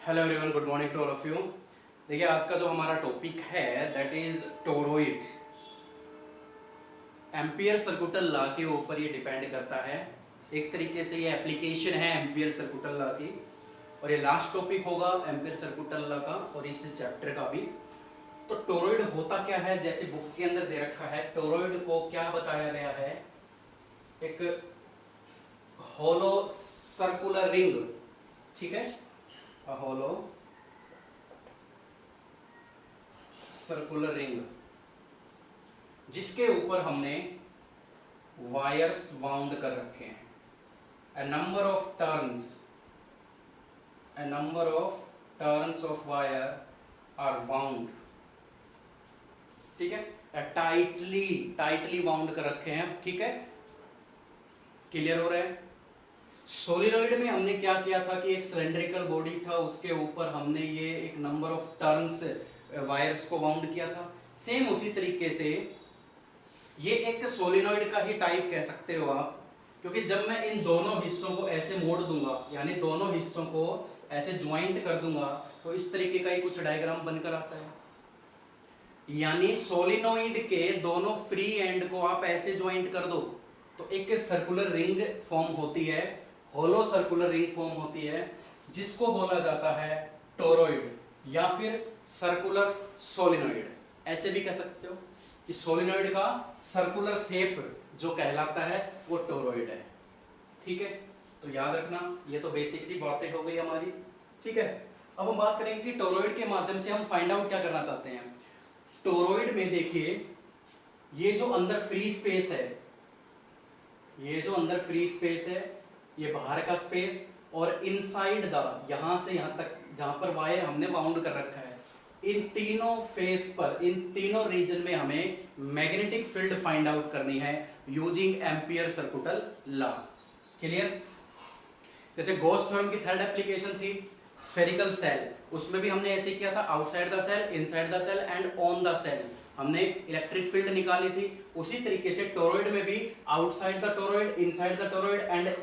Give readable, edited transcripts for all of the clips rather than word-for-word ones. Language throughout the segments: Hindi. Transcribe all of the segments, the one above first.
Hello everyone, good morning to all of you. देखिए, आज का जो हमारा टॉपिक है that is toroid. Ampere circuital law के ऊपर ये डिपेंड करता है। एक तरीके से ये एप्लीकेशन है एम्पियर सर्कुटल लॉ की, और ये लास्ट टॉपिक होगा एम्पियर सर्कुटल लॉ का और इस चैप्टर का भी। तो टोरॉइड होता क्या है, जैसे बुक के अंदर दे रखा है, टोरॉइड को क्या बताया गया है, एक होलो सर्कुलर रिंग, ठीक है, होलो सर्कुलर रिंग जिसके ऊपर हमने वायर्स वाउंड कर रखे हैं। A number of turns of wire are wound, ठीक है, टाइटली वाउंड कर रखे हैं, ठीक है, क्लियर हो रहा है। सोलिनॉइड में हमने क्या किया था कि एक सिलेंड्रिकल बॉडी था, उसके ऊपर हमने ये एक नंबर ऑफ टर्न्स वायर्स को वाउंड किया था। सेम उसी तरीके से ये एक सोलिनॉइड का ही टाइप कह सकते हो आप, क्योंकि जब मैं इन दोनों हिस्सों को ऐसे मोड़ दूंगा, यानी दोनों हिस्सों को ऐसे ज्वाइंट कर दूंगा, तो इस तरीके का ही कुछ डायग्राम बनकर आता है। यानी सोलिनॉइड के दोनों फ्री एंड को आप ऐसे ज्वाइंट कर दो तो एक सर्कुलर रिंग फॉर्म होती है, होलो सर्कुलर रिंग फॉर्म होती है, जिसको बोला जाता है टोरॉइड या फिर सर्कुलर सोलिनॉइड। ऐसे भी कह सकते हो कि सोलिनॉइड का सर्कुलर शेप जो कहलाता है वो टोरॉइड है, ठीक है। तो याद रखना, ये तो बेसिक सी बातें हो गई हमारी, ठीक है। अब हम बात करेंगे कि टोरॉइड के माध्यम से हम फाइंड आउट क्या करना चाहते हैं। टोरॉइड में देखिए, ये जो अंदर फ्री स्पेस है, ये जो अंदर फ्री स्पेस है, ये बाहर का स्पेस, और इनसाइड द, यहां से यहां तक जहां पर वायर हमने बाउंड कर रखा है, इन तीनों फेस पर, इन तीनों रीजन में हमें मैग्नेटिक फील्ड फाइंड आउट करनी है using Ampere circuital law. Clear. जैसे गॉस थ्योरम की थर्ड एप्लीकेशन थी स्फेरिकल सेल, उसमें भी हमने ऐसे किया था, outside the shell, inside the shell and on the shell हमने इलेक्ट्रिक फील्ड निकाली थी। उसी तरीके से टोरॉइड में भी outside the toroid, inside the toroid and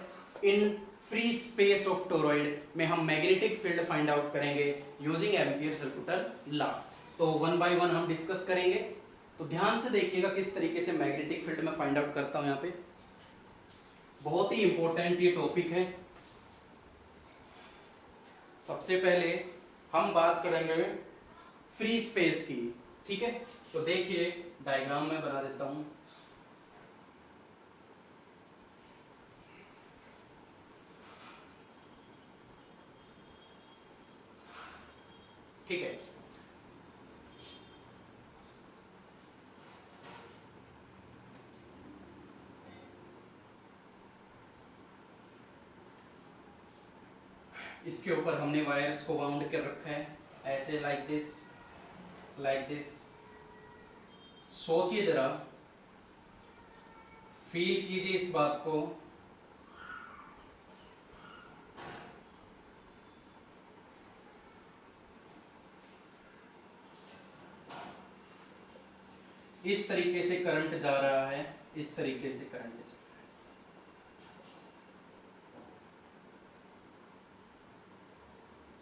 in free space of toroid में हम मैग्नेटिक फील्ड फाइंड आउट करेंगे यूजिंग एम्पियर सर्कुटल लॉ। तो वन बाय वन हम डिस्कस करेंगे, तो ध्यान से देखिएगा किस तरीके से मैग्नेटिक फील्ड में फाइंड आउट करता हूं। यहाँ पे बहुत ही इंपॉर्टेंट ये टॉपिक है। सबसे पहले हम बात करेंगे फ्री स्पेस की, ठीक है। तो देखिए, डायग्राम में बना देता हूं। ठीक है, इसके ऊपर हमने वायर्स को वाउंड कर रखा है ऐसे, लाइक दिस। सोचिए जरा, फील कीजिए इस बात को। इस तरीके से करंट जा रहा है, इस तरीके से करंट जा रहा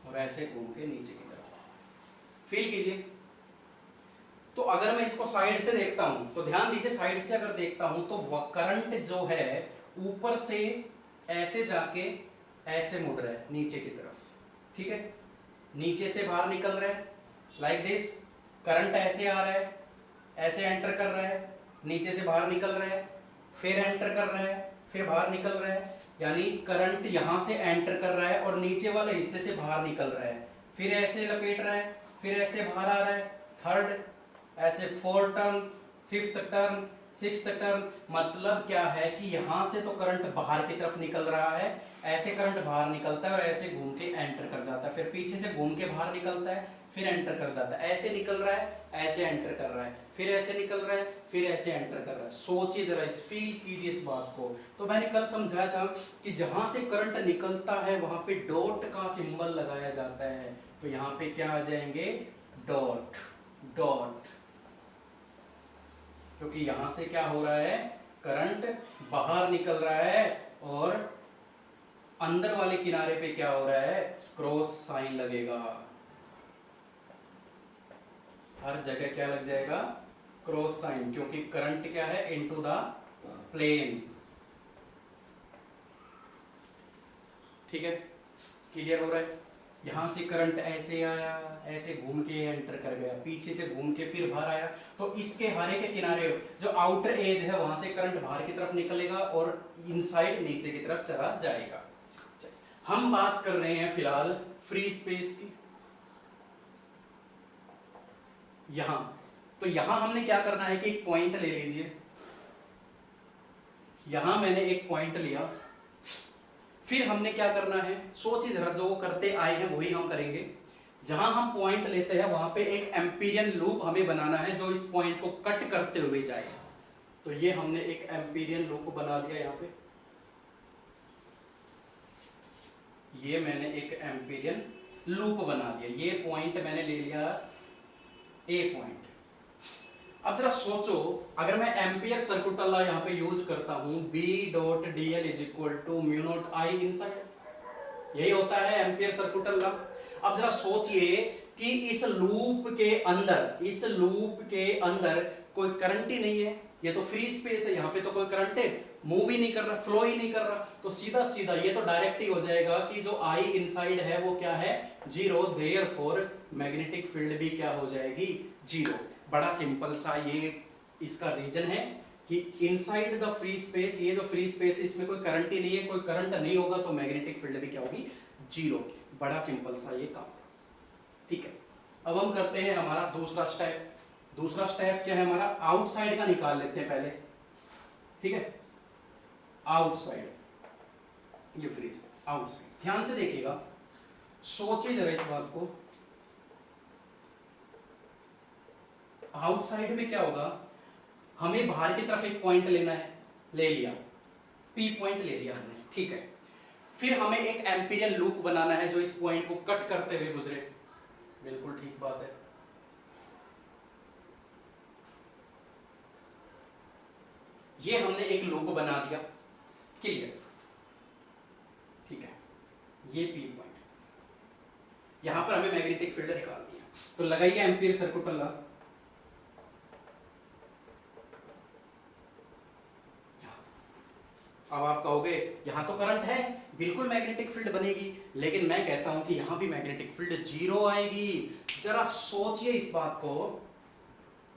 है, और ऐसे घूम के नीचे की तरफ फील कीजिए। तो अगर मैं इसको साइड से देखता हूं, तो ध्यान दीजिए, साइड से अगर देखता हूं तो वह करंट जो है ऊपर से ऐसे जाके ऐसे मुड़ रहा है नीचे की तरफ, ठीक है, नीचे से बाहर निकल रहा है, लाइक दिस। करंट ऐसे आ रहा है, ऐसे एंटर कर रहा है, नीचे से बाहर निकल रहा है, फिर एंटर कर रहा है, फिर बाहर निकल रहा है। यानी करंट यहां से एंटर कर रहा है और नीचे वाले हिस्से से बाहर निकल रहा है, फिर ऐसे लपेट रहा है, फिर ऐसे बाहर आ रहा है, थर्ड ऐसे, fourth turn, fifth turn, sixth turn. मतलब क्या है कि यहां से तो करंट बाहर की तरफ निकल रहा है, ऐसे करंट बाहर निकलता है और ऐसे घूम के एंटर कर जाता है, फिर पीछे से घूम के बाहर निकलता है, फिर एंटर कर जाता है, ऐसे निकल रहा है, ऐसे एंटर कर रहा है, फिर ऐसे निकल रहा है, फिर ऐसे एंटर कर रहा है। सोचिए जरा, इस फील कीजिए इस बात को। तो मैंने कल समझाया था कि जहां से करंट निकलता है वहां पे डॉट का सिंबल लगाया जाता है, तो यहाँ पे क्या आ जाएंगे, डॉट, डॉट, क्योंकि यहां से क्या हो रहा है, करंट बाहर निकल रहा है और अंदर वाले किनारे पे क्या हो रहा है, क्रॉस साइन लगेगा, हर जगह क्या लग जाएगा, क्रॉस साइन, क्योंकि करंट क्या है, इनटू द प्लेन। ठीक है, क्लियर हो रहा है। यहां से करंट ऐसे आया, ऐसे घूम के एंटर कर गया, पीछे से घूम के फिर बाहर आया, तो इसके हरे के किनारे जो आउटर एज है वहां से करंट बाहर की तरफ निकलेगा और इनसाइड नीचे की तरफ चला जाएगा। हम बात कर रहे हैं फिलहाल फ्री स्पेस की। यहां तो यहां हमने क्या करना है कि एक पॉइंट ले लीजिए, यहां मैंने एक पॉइंट लिया, फिर हमने क्या करना है, सोचिए जरा, जो करते आए हैं वही हम करेंगे। जहां हम पॉइंट लेते हैं वहां पे एक एम्पीरियन लूप हमें बनाना है जो इस पॉइंट को कट करते हुए जाए। तो ये हमने एक एम्पीरियन लूप बना दिया यहां पे, ये मैंने एक एम्पीरियन लूप बना दिया, ये पॉइंट मैंने ले लिया ए पॉइंट। अब जरा सोचो, अगर मैं एम्पियर सर्किट लॉ यहाँ पे यूज करता हूं, B dot D L is equal to mu naught I inside, यही होता है एम्पियर सर्किट लॉ। अब जरा सोचिए कि इस लूप के अंदर कोई करंट ही नहीं है, ये तो फ्री स्पेस है, यहाँ पे तो कोई करंट है मूव ही नहीं कर रहा, फ्लो ही नहीं कर रहा, तो सीधा सीधा ये तो डायरेक्ट ही हो जाएगा कि जो आई इनसाइड है वो क्या है, जीरो, देयरफॉर मैग्नेटिक फील्ड भी क्या हो जाएगी, जीरो। बड़ा सिंपल सा ये इसका रीजन है कि इनसाइड द फ्री स्पेस, ये जो फ्री स्पेस है इसमें कोई करंट ही नहीं है, कोई करंट नहीं होगा तो मैग्नेटिक फील्ड भी क्या होगी, जीरो। बड़ा सिंपल सा ये काम था। ठीक है, अब हम करते हैं हमारा दूसरा स्टेप। दूसरा स्टेप क्या है हमारा, आउटसाइड का निकाल लेते हैं पहले। ठीक है, आउटसाइड, ये फ्री स्पेस आउटसाइड, ध्यान से देखिएगा, सोचिए जरा इस बात को। आउटसाइड में क्या होगा, हमें बाहर की तरफ एक पॉइंट लेना है, ले लिया, P पॉइंट ले लिया हमने। ठीक है, फिर हमें एक एम्पीरियन लूप बनाना है जो इस पॉइंट को कट करते हुए गुजरे, बिल्कुल ठीक बात है। ये हमने एक लूप बना दिया, क्लियर। ठीक है, ये P पॉइंट, यहां पर हमें मैग्नेटिक फील्ड निकालनी है, तो लगाइए एम्पीयर सर्किट लॉ। अब आप कहोगे यहां तो करंट है, बिल्कुल मैग्नेटिक फील्ड बनेगी, लेकिन मैं कहता हूं कि यहां भी मैग्नेटिक फील्ड जीरो आएगी। जरा सोचिए इस बात को,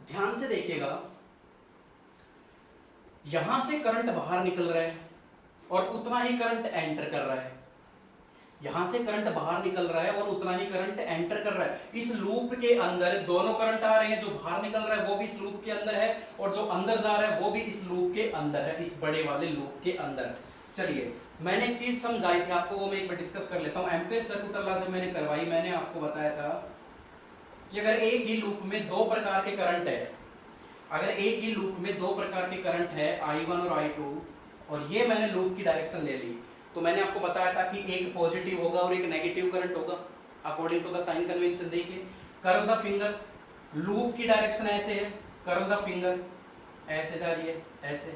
ध्यान से देखिएगा, यहां से करंट बाहर निकल रहा है और उतना ही करंट एंटर कर रहा है, यहां से करंट बाहर निकल रहा है और उतना ही करंट एंटर कर रहा है। इस लूप के अंदर दोनों करंट आ रहे हैं, जो बाहर निकल रहा है वो भी इस लूप के अंदर है और जो अंदर जा रहा है वो भी इस लूप के अंदर है, इस बड़े वाले लूप के अंदर। चलिए, मैंने एक चीज समझाई थी आपको, वो मैं एक बार डिस्कस कर लेता हूं। एम्पीयर सर्किट लॉ जब मैंने करवाई, मैंने आपको बताया था कि अगर एक ही लूप में दो प्रकार के करंट है, अगर एक ही लूप में दो प्रकार के करंट है, I1 और I2, और ये मैंने लूप की डायरेक्शन ले ली, तो मैंने आपको बताया था कि एक पॉजिटिव होगा और एक नेगेटिव करंट होगा according to the sign convention. देखिए, कर्ल द फिंगर, लूप की डायरेक्शन ऐसे है, कर्ल द फिंगर ऐसे जा रही है, ऐसे,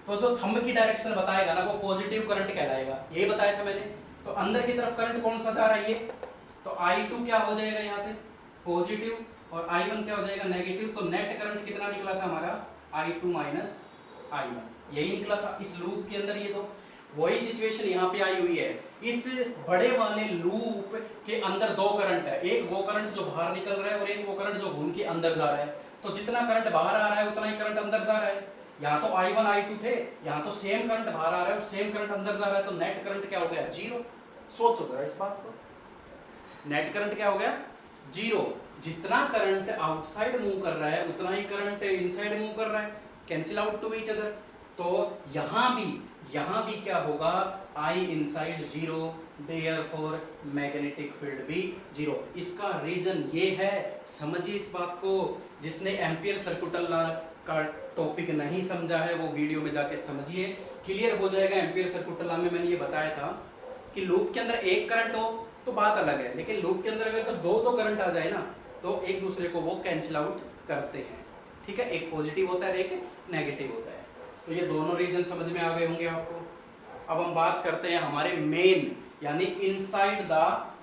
तो जो थंब की डायरेक्शन बताएगा ना वो पॉजिटिव करंट कहलाएगा, यही बताया था मैंने। तो अंदर की तरफ करंट कौन सा जा रहा है, ये, तो I2 क्या हो जाएगा यहाँ से पॉजिटिव और I1 क्या हो जाएगा नेगेटिव, तो नेट करंट कितना निकला था हमारा, I2 माइनस I1, यही निकला था इस लूप के अंदर। ये तो वही सिचुएशन यहाँ पे आई हुई है, इस बड़े वाले लूप के अंदर दो करंट है, एक वो करंट जो बाहर निकल रहा है और एक वो करंट जो घूम के अंदर जा रहा है। तो जितना करंट बाहर आ रहा है उतना ही करंट अंदर जा रहा है, यहाँ तो I1 I2 थे, यहाँ तो सेम करंट बाहर आ रहा है और सेम करंट अंदर जा रहा है, तो नेट करंट क्या हो गया, जीरो। सोचो जरा इस बात को, नेट करंट क्या हो गया, जीरो। जितना करंट आउटसाइड मूव कर रहा है उतना ही करंट इनसाइड मूव कर रहा है, cancel out to each other. तो यहाँ भी क्या होगा, I inside zero, therefore magnetic field भी जीरो। इसका रीजन ये है, समझिए इस बात को, जिसने एम्पीयर सर्किट लॉ का टॉपिक नहीं समझा है वो वीडियो में जाके समझिए, क्लियर हो जाएगा। एम्पीयर सर्किट लॉ में मैंने ये बताया था कि लूप के अंदर एक करंट हो तो बात अलग है, लेकिन लूप के अंदर अगर जब दो करंट आ जाए ना तो एक दूसरे को वो कैंसिल आउट करते हैं। ठीक है, एक पॉजिटिव होता है एक नेगेटिव होता है। तो ये दोनों रीजन समझ में आ गए होंगे आपको। अब हम बात करते हैं हमारे मेन यानी इनसाइड द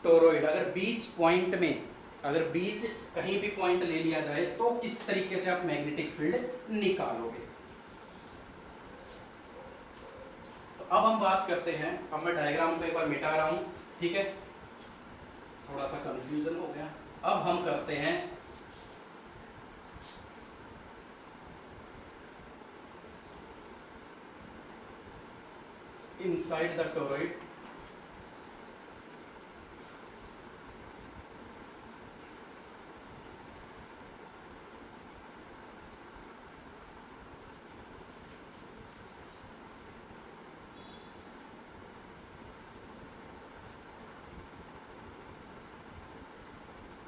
टोरॉइड। अगर बीच पॉइंट में, अगर बीच कहीं भी पॉइंट ले लिया जाए तो किस तरीके से आप मैग्नेटिक फील्ड निकालोगे। तो अब हम बात करते हैं, अब मैं डायग्राम को एक बार मिटा रहा हूं, ठीक है, थोड़ा सा कंफ्यूजन हो गया। अब हम करते हैं inside the toroid,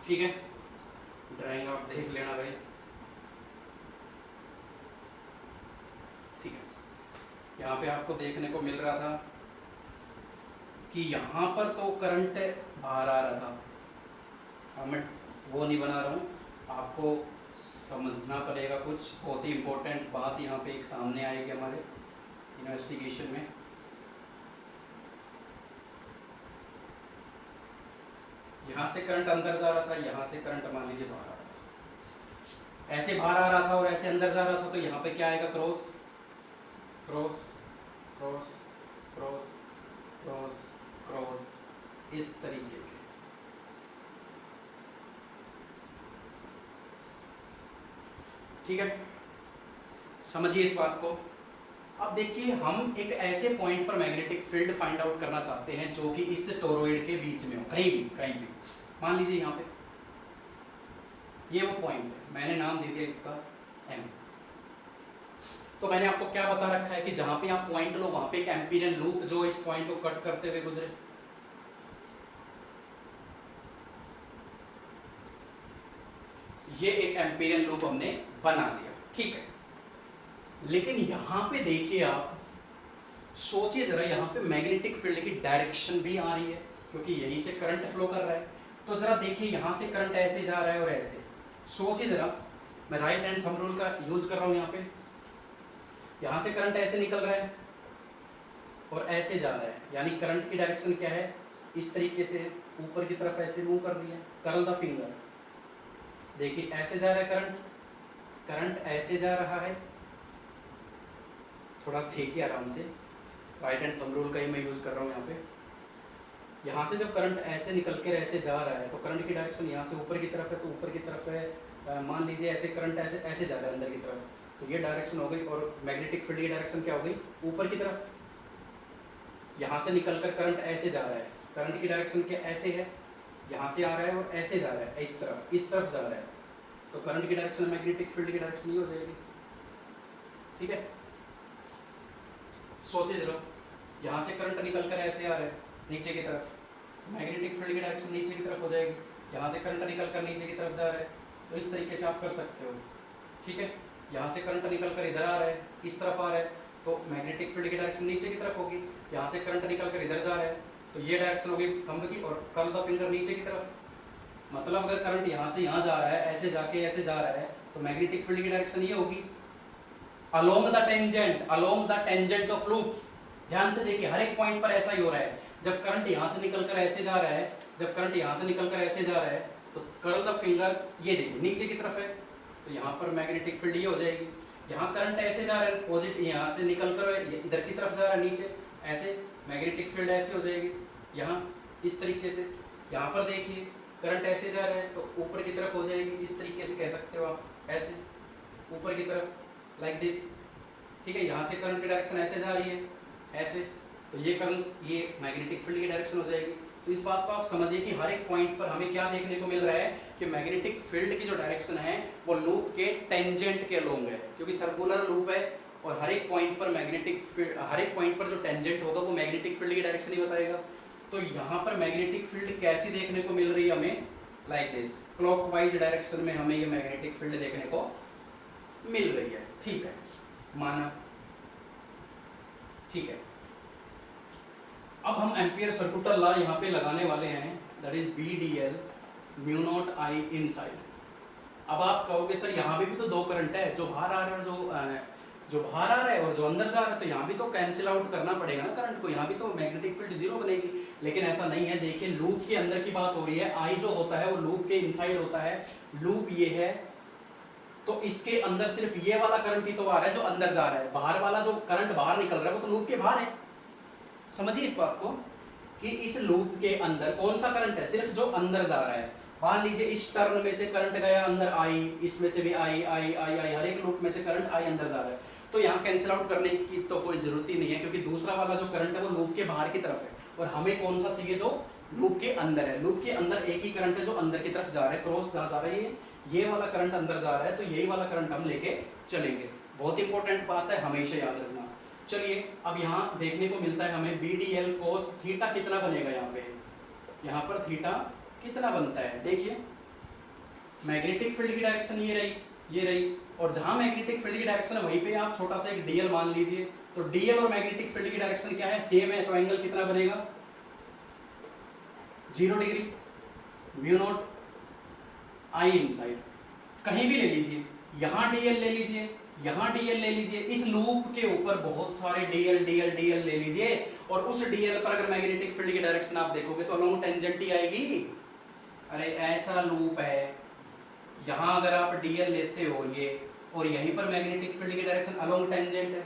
ठीक है, ड्राइंग आप देख लेना भाई, ठीक है। यहाँ पे आपको देखने को मिल रहा था कि यहाँ पर तो करंट बाहर आ रहा था, अब मैं वो नहीं बना रहा हूँ, आपको समझना पड़ेगा। कुछ बहुत ही इम्पोर्टेंट बात यहाँ पे एक सामने आएगी हमारे इन्वेस्टिगेशन में। यहाँ से करंट अंदर जा रहा था, यहाँ से करंट मान लीजिए बाहर आ रहा था, ऐसे बाहर आ रहा था और ऐसे अंदर जा रहा था, तो यहाँ पे क्या आएगा, cross cross cross cross cross cross, इस तरीके के। ठीक है, समझिए इस बात को। अब देखिए हम एक ऐसे पॉइंट पर मैग्नेटिक फील्ड फाइंड आउट करना चाहते हैं जो कि इस टोरॉइड के बीच में हो, कहीं भी। मान लीजिए यहाँ पे ये वो पॉइंट है, मैंने नाम दे दिया इसका M। तो मैंने आपको क्या बता रखा है कि जहां पे आप पॉइंट लो वहां पे एक एम्पीरियन लूप जो इस पॉइंट को कट करते हुए गुजरे, ये एक एम्पीरियन लूप हमने बना लिया, ठीक है। लेकिन यहां पे देखिए आप, सोचिए जरा, यहाँ पे मैग्नेटिक फील्ड की डायरेक्शन भी आ रही है क्योंकि यहीं से करंट फ्लो कर रहा है। तो जरा देखिए यहाँ से करंट ऐसे जा रहा है और ऐसे, सोचिए जरा, मैं राइट हैंड थंब रूल का यूज कर रहा हूँ यहाँ पे, यहाँ से करंट ऐसे निकल रहा है और ऐसे जा रहा है, यानी करंट की डायरेक्शन क्या है, इस तरीके से ऊपर की तरफ ऐसे मूव कर रही है। कर्ल द फिंगर, देखिए ऐसे जा रहा है करंट, करंट ऐसे जा रहा है, थोड़ा देखिए आराम से, राइट हैंड थंब रूल का ही मैं यूज कर रहा हूँ यहाँ पे। यहाँ से जब करंट ऐसे निकल कर ऐसे जा रहा है तो करंट की डायरेक्शन यहाँ से ऊपर की तरफ है, तो ऊपर की तरफ है, मान लीजिए ऐसे करंट ऐसे ऐसे जा रहा है अंदर की तरफ, तो ये डायरेक्शन हो गई। और मैग्नेटिक फील्ड की डायरेक्शन क्या हो गई, ऊपर की तरफ। यहाँ से निकलकर करंट ऐसे जा रहा है, करंट की डायरेक्शन क्या ऐसे है, यहाँ से आ रहा है और ऐसे जा रहा है, इस तरफ जा रहा है, तो करंट की डायरेक्शन मैग्नेटिक फील्ड की डायरेक्शन ये हो जाएगी, ठीक है। सोचिए जरा, यहाँ से करंट निकल कर ऐसे आ रहा है नीचे की तरफ, तो मैग्नेटिक फील्ड की डायरेक्शन नीचे की तरफ हो जाएगी। यहाँ से करंट निकल कर नीचे की तरफ जा रहा है, तो इस तरीके से आप कर सकते हो, ठीक है। यहाँ से करंट निकल कर इधर आ रहा है, इस तरफ आ रहा है, तो मैग्नेटिक फील्ड की डायरेक्शन नीचे की तरफ होगी। यहाँ से करंट निकल कर इधर जा रहा है, तो ये डायरेक्शन होगी थंब की, और कर्ल द फिंगर नीचे की तरफ। मतलब अगर करंट यहाँ से यहाँ जा रहा है, ऐसे जाके ऐसे जा रहा है, तो मैग्नेटिक फील्ड की डायरेक्शन ये होगी along the tangent of loop. ध्यान से देखिए, हर एक पॉइंट पर ऐसा ही हो रहा है। जब करंट यहाँ से निकलकर ऐसे जा रहा है, जब करंट यहाँ से निकलकर ऐसे जा रहा है, तो कर्ल द फिंगर ये देखिए नीचे की तरफ है, तो यहाँ पर मैग्नेटिक फील्ड ये हो जाएगी। यहाँ करंट ऐसे जा रहा है, पॉजिटिव यहाँ से निकलकर इधर की तरफ जा रहा है नीचे, ऐसे मैग्नेटिक फील्ड ऐसे हो जाएगी यहाँ इस तरीके से। यहाँ पर देखिए करंट ऐसे जा रहा है, तो ऊपर की तरफ हो जाएगी, इस तरीके से कह सकते हो आप, ऐसे ऊपर की तरफ, लाइक दिस, ठीक है। यहाँ से करंट की डायरेक्शन ऐसे जा रही है, ऐसे, तो ये करंट ये मैग्नेटिक फील्ड की डायरेक्शन हो जाएगी। तो इस बात को आप समझिए कि हर एक पॉइंट पर हमें क्या देखने को मिल रहा है कि मैग्नेटिक फील्ड की जो डायरेक्शन है वो लूप के टेंजेंट के अलोंग है, क्योंकि सर्कुलर लूप है, और हर एक पॉइंट पर मैग्नेटिक फील्ड, हर एक पॉइंट पर जो टेंजेंट होगा वो मैग्नेटिक फील्ड की डायरेक्शन ही बताएगा। तो यहाँ पर मैग्नेटिक फील्ड कैसी देखने को मिल रही है हमें, लाइक दिस, क्लॉकवाइज डायरेक्शन में हमें ये मैग्नेटिक फील्ड देखने को मिल रही है, ठीक है, माना, ठीक है। अब हम एम्पियर सर्कुलर लॉ यहाँ पे लगाने वाले हैं, that is BDL μ0 I inside. अब आप कहोगे सर यहाँ पे भी तो दो करंट है, जो बाहर आ रहे हैं और जो जो बाहर आ रहा है और जो अंदर जा रहा है, तो यहाँ भी तो कैंसिल आउट करना पड़ेगा ना करंट को, यहाँ भी तो मैग्नेटिक फील्ड जीरो बनेगी। लेकिन ऐसा नहीं है, देखिए लूप के अंदर की बात हो रही है, आई जो होता है वो लूप के इनसाइड होता है, लूप ये है, तो इसके अंदर सिर्फ ये वाला करंट ही तो आ रहा है जो अंदर जा रहा है, बाहर वाला जो करंट बाहर निकल रहा है वो तो लूप के बाहर है। समझिए इस बात को कि इस लूप के अंदर कौन सा करंट है, सिर्फ जो अंदर जा रहा है। मान लीजिए इस टर्न में से करंट गया अंदर आई, इसमें से भी आई आई आई आई, हर एक लूप में से करंट आई अंदर जा रहा है, तो यहाँ कैंसिल आउट करने की तो कोई जरूरत ही नहीं है, क्योंकि दूसरा वाला जो करंट है वो लूप के बाहर की तरफ है, और हमें कौन सा चाहिए जो लूप के अंदर है। लूप के अंदर एक ही करंट है जो अंदर की तरफ जा रहा है, क्रॉस जहाँ जा रहा है ये वाला करंट अंदर जा रहा है, तो यही वाला करंट हम लेके चलेंगे। बहुत इंपॉर्टेंट बात है, हमेशा याद रखना। चलिए अब यहाँ देखने को मिलता है हमें BDL cos थीटा कितना बनेगा, यहाँ पर थीटा कितना बनता है। देखिए मैग्नेटिक फील्ड की डायरेक्शन ये रही, और जहां मैग्नेटिक फील्ड की डायरेक्शन है वहीं पे आप छोटा सा एक DL मान लीजिए, तो DL और मैग्नेटिक फील्ड की डायरेक्शन क्या है, सेम है, तो एंगल कितना बनेगा 0 degree, mu naught I inside. कहीं भी ले लीजिए, यहाँ DL ले लीजिए, यहाँ DL ले लीजिए, इस लूप के ऊपर बहुत सारे DL DL DL ले लीजिए, और उस DL पर अगर मैग्नेटिक फील्ड की डायरेक्शन आप देखोगे तो अलोंग टेंजेंट ही आएगी। अरे ऐसा लूप है, यहाँ अगर आप DL लेते हो ये, और यहीं पर मैग्नेटिक फील्ड की डायरेक्शन अलोंग टेंजेंट है,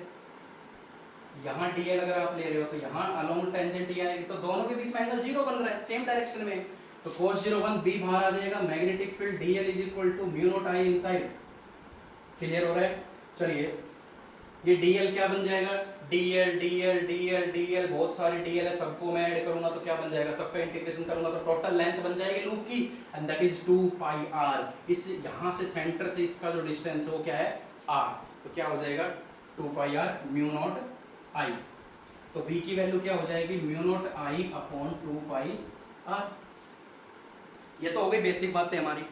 यहाँ DL अगर आप ले रहे हो तो यहाँ अलोंग टेंजेंट ही आएगी, तो दोनों के बीच में एंगल 0 बन रहा है सेम डायरेक्शन में, तो cos 0 1 b बाहर आ जाएगा, magnetic field DL is equal to mu naught I inside. Clear हो रहा है। चलिए ये DL क्या बन जाएगा, DL DL DL DL, बहुत सारे DL है, सबको मैं ऐड करूंगा तो क्या बन जाएगा, सबका इंटीग्रेशन करूंगा तो टोटल लेंथ बन जाएगी लूप की, and that is 2 pi r। इस यहाँ से सेंटर से इसका जो डिस्टेंस है वो क्या है r, तो क्या हो जाएगा 2 pi r mu naught i, तो b की वैल्यू क्या हो जाएगी mu naught i upon 2 pi r। ये तो हो गई बेसिक बातें हमारी।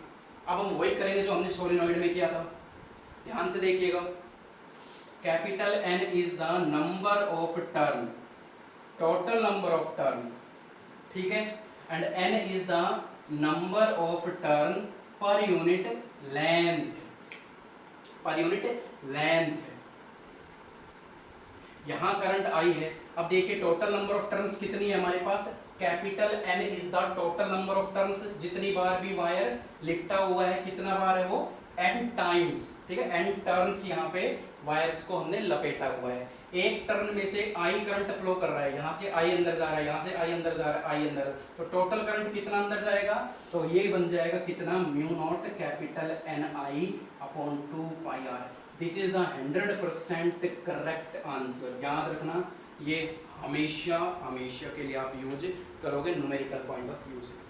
अब हम वही करेंगे जो हमने सोलेनॉइड में किया था, ध्यान से देखिएगा। Capital N is the number of turn, total number of turn, ठीक है, and N is the number of turn per unit length, per unit length. यहां करंट आई है, अब देखिए टोटल नंबर ऑफ टर्न्स कितनी है हमारे पास, capital N is the total number of turns, जितनी बार भी वायर लिपटा हुआ है कितना बार है वो n टाइम्स, ठीक है, n टर्न्स यहाँ पे वायर्स को हमने लपेटा हुआ है। एक टर्न में से I करंट फ्लो कर रहा है, यहाँ से I अंदर जा रहा है, यहाँ से I अंदर जा रहा है, I अंदर, तो टोटल करंट कितना अंदर जाएगा, तो ये बन जाएगा कितना mu naught capital NI upon 2 pi r। This is the 100% correct answer, याद रखना, ये हमेशा हमेशा के लिए आप यूज करोगे न्यूमेरिकल पॉइंट ऑफ व्यू से।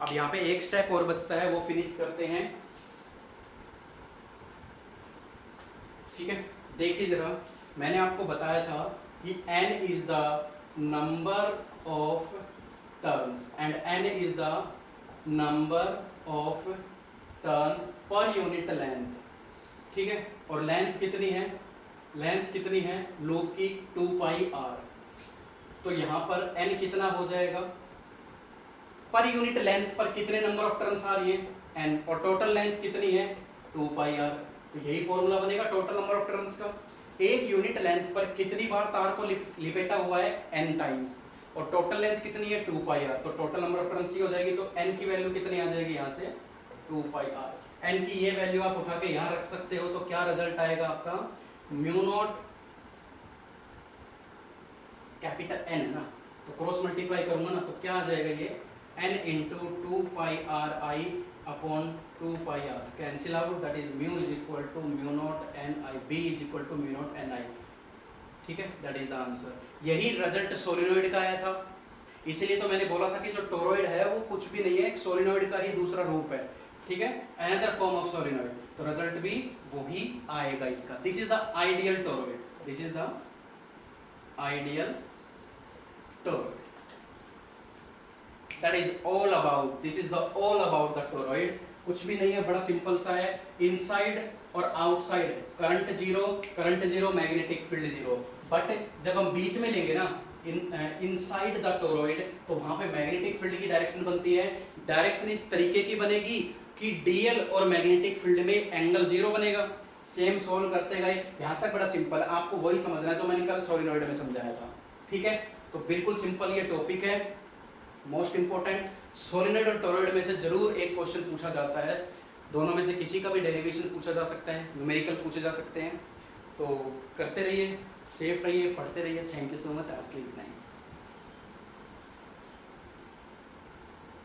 अब यहाँ पे एक स्टेप और बचता है, वो फिनिश करते हैं, ठीक है। देखिए जरा, मैंने आपको बताया था कि n is the number of turns and n is the number of turns per unit length, ठीक है, और लेंथ कितनी है, लेंथ कितनी है लूप की 2 पाई r, तो यहाँ पर n कितना हो जाएगा, पर यूनिट लेंथ पर कितने नंबर ऑफ टर्न्स आ रही है n, और टोटल लेंथ कितनी है 2 पाई r, तो यही फॉर्मूला बनेगा टोटल नंबर ऑफ टर्न्स का। एक यूनिट लेंथ पर कितनी बार तार को लिपेटा हुआ है n टाइम्स, और टोटल लेंथ कितनी है 2 पाई r, तो टोटल नंबर ऑफ टर्न्स ही हो जाएगी, तो n की वैल्यू कितनी आ जाएगी यहाँ से 2 पाई r। n की ये वैल्यू आप उठा के यहाँ रख सकते हो, तो क्या रिजल्ट आएगा आपका म्यू नॉट कैपिटल N है ना, तो क्रॉस मल्टीप्लाई करूंगा ना, तो क्या आ जाएगा ये n into 2 pi r i upon 2 pi r, cancel out, that is mu is equal to mu naught n i, b is equal to mu naught n i, ठीक है, दैट इज द आंसर। यही रिजल्ट सोलेनॉइड का आया था, इसीलिए तो मैंने बोला था कि जो टोरॉइड है वो कुछ भी नहीं है, एक सोलेनॉइड का ही दूसरा रूप है, ठीक है, अनदर फॉर्म ऑफ सोलेनॉइड, तो रिजल्ट भी वही आएगा इसका। This is the ideal toroid, this is the ideal toroid, that is all about, this is the all about the toroid. कुछ भी नहीं है, बड़ा सिंपल सा है, इनसाइड और outside current zero magnetic field zero, but जब हम बीच में लेंगे ना इनसाइड द टोरॉइड, तो वहां पे मैग्नेटिक फील्ड की डायरेक्शन बनती है, डायरेक्शन इस तरीके की बनेगी कि डीएल और मैग्नेटिक फील्ड में एंगल 0 बनेगा, सेम सोल्व करते गए, यहाँ तक बड़ा सिंपल है, आपको वही समझना है जो मैंने कल सोलिनॉइड में समझाया था। ठीक है, तो बिल्कुल सिंपल ये टॉपिक है, मोस्ट इंपॉर्टेंट। सोलिनॉइड और टोरॉइड में से जरूर एक क्वेश्चन पूछा जाता है, दोनों में से किसी का भी डेरिवेशन पूछा जा सकता है, न्यूमेरिकल पूछे जा सकते हैं। तो करते रहिए, सेफ रहिए, पढ़ते रहिए। थैंक यू सो मच, आज के लिए इतना ही।